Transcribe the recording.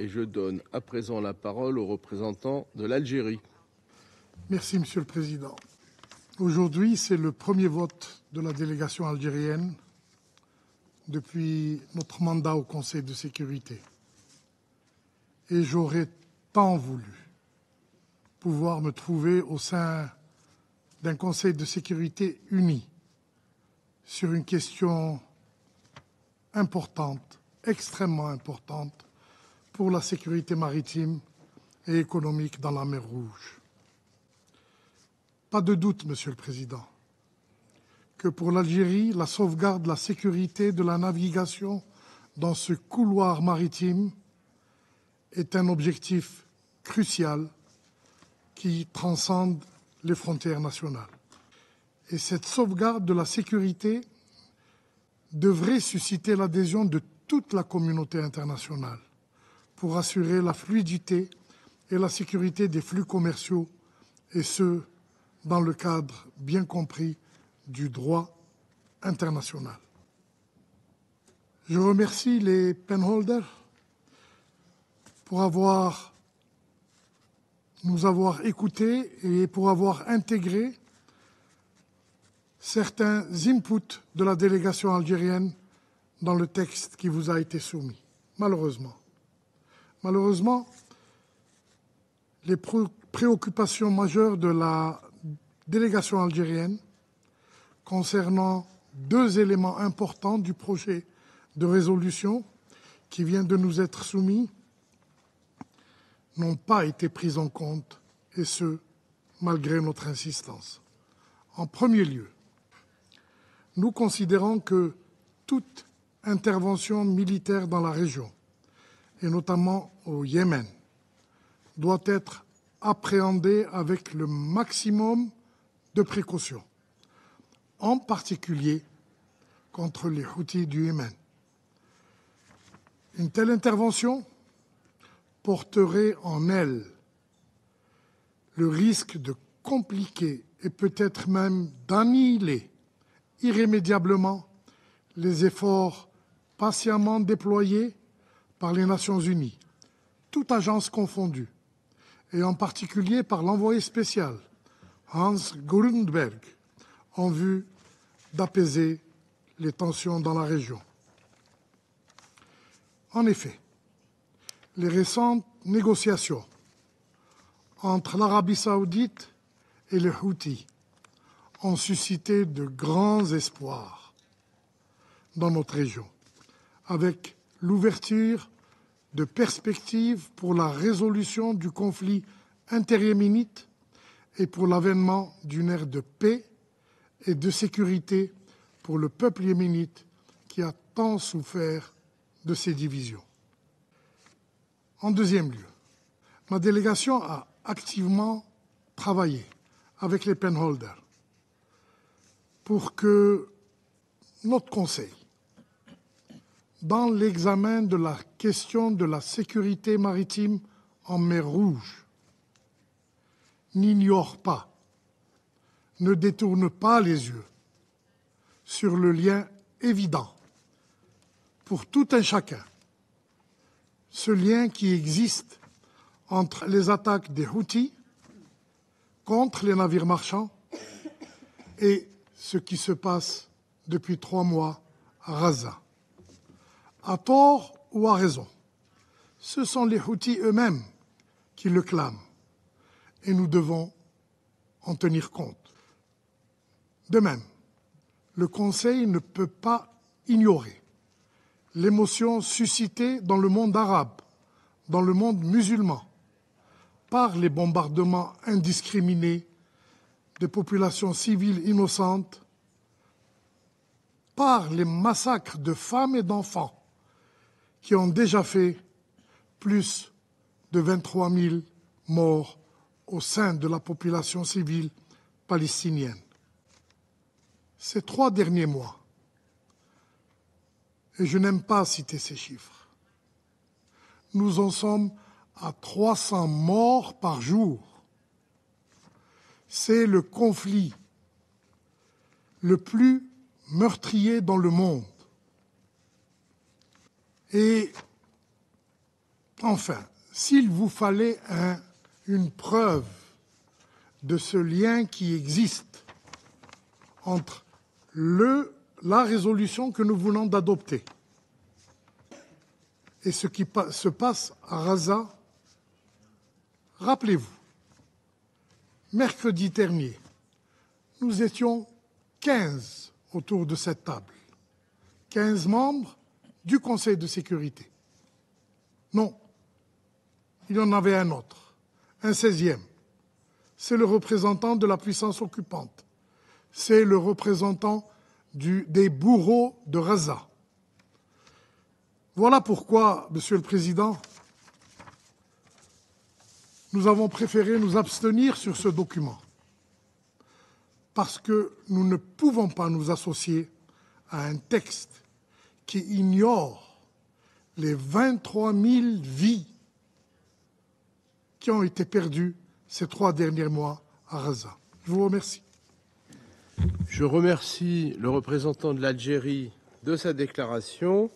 et je donne à présent la parole au représentant de l'Algérie. Merci, Monsieur le Président. Aujourd'hui, c'est le premier vote de la délégation algérienne depuis notre mandat au Conseil de sécurité. Et j'aurais tant voulu pouvoir me trouver au sein d'un Conseil de sécurité uni sur une question importante, extrêmement importante, pour la sécurité maritime et économique dans la mer Rouge. Pas de doute, Monsieur le Président, que pour l'Algérie, la sauvegarde de la sécurité de la navigation dans ce couloir maritime est un objectif crucial qui transcende les frontières nationales. Et cette sauvegarde de la sécurité devrait susciter l'adhésion de toute la communauté internationale pour assurer la fluidité et la sécurité des flux commerciaux, et ce, dans le cadre bien compris du droit international. Je remercie les penholders pour nous avoir écoutés et pour avoir intégré certains inputs de la délégation algérienne dans le texte qui vous a été soumis. Malheureusement, les préoccupations majeures de la délégation algérienne concernant deux éléments importants du projet de résolution qui vient de nous être soumis n'ont pas été prises en compte, et ce, malgré notre insistance. En premier lieu, nous considérons que toute intervention militaire dans la région, et notamment au Yémen, doit être appréhendée avec le maximum de précautions, en particulier contre les Houthis du Yémen. Une telle intervention porterait en elle le risque de compliquer et peut-être même d'annihiler irrémédiablement les efforts patiemment déployés par les Nations Unies, toutes agences confondues, et en particulier par l'envoyé spécial Hans Grundberg, en vue d'apaiser les tensions dans la région. En effet, les récentes négociations entre l'Arabie saoudite et les Houthis ont suscité de grands espoirs dans notre région, avec l'ouverture de perspectives pour la résolution du conflit interyéménite et pour l'avènement d'une ère de paix et de sécurité pour le peuple yéménite qui a tant souffert de ces divisions. En deuxième lieu, ma délégation a activement travaillé avec les penholders pour que notre Conseil, dans l'examen de la question de la sécurité maritime en mer Rouge, n'ignore pas, ne détourne pas les yeux sur le lien évident pour tout un chacun, ce lien qui existe entre les attaques des Houthis contre les navires marchands et ce qui se passe depuis 3 mois à Gaza. À tort ou à raison, ce sont les Houthis eux-mêmes qui le clament et nous devons en tenir compte. De même, le Conseil ne peut pas ignorer l'émotion suscitée dans le monde arabe, dans le monde musulman, par les bombardements indiscriminés des populations civiles innocentes, par les massacres de femmes et d'enfants qui ont déjà fait plus de 23 000 morts au sein de la population civile palestinienne. Ces 3 derniers mois, et je n'aime pas citer ces chiffres, nous en sommes à 300 morts par jour. C'est le conflit le plus meurtrier dans le monde. Et Enfin, s'il vous fallait une preuve de ce lien qui existe entre la résolution que nous venons d'adopter et ce qui se passe à Gaza, rappelez-vous, mercredi dernier, nous étions 15 autour de cette table, 15 membres du Conseil de sécurité. Non, il y en avait un autre, un 16e. C'est le représentant de la puissance occupante. C'est le représentant des bourreaux de Gaza. Voilà pourquoi, Monsieur le Président, nous avons préféré nous abstenir sur ce document, parce que nous ne pouvons pas nous associer à un texte qui ignore les 23 000 vies qui ont été perdues ces 3 derniers mois à Gaza. Je vous remercie. Je remercie le représentant de l'Algérie de sa déclaration.